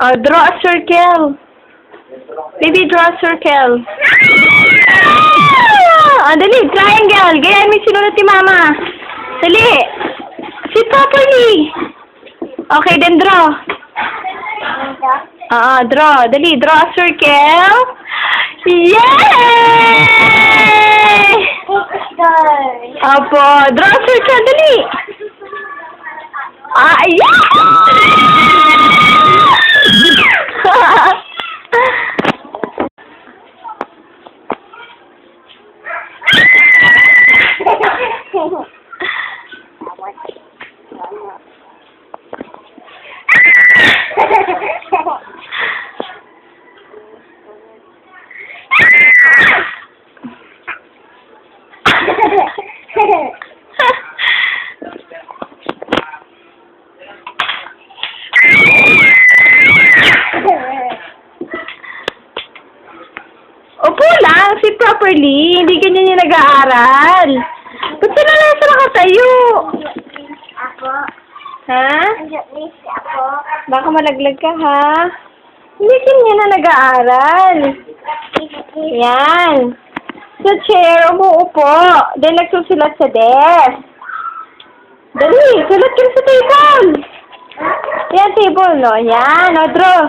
Draw a circle. Baby, draw a circle. Dali, triangle. Gayahin mo yung sinulat ni Mama. Dali. Sit properly. Okay, then draw. Draw. Dali, draw a circle. Yay! Apo, draw a circle. Dali. Yeah! Opo lang, sit properly. Hindi ganyan yung nag-aaral. Ba't sila lang sa nakatayo? Ako. Ha? Miss ako. Baka malaglag ka, ha? Hindi ganyan na nag-aaral. Yan. Sa chair, umuupo. Then, nagsusulat sa desk. Dali, sulat ka sa table. Yan, table, no? Yan, o, draw.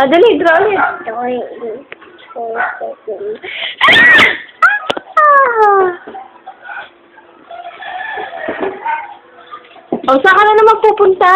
Dali, draw ulit. Saan ka na naman pupunta?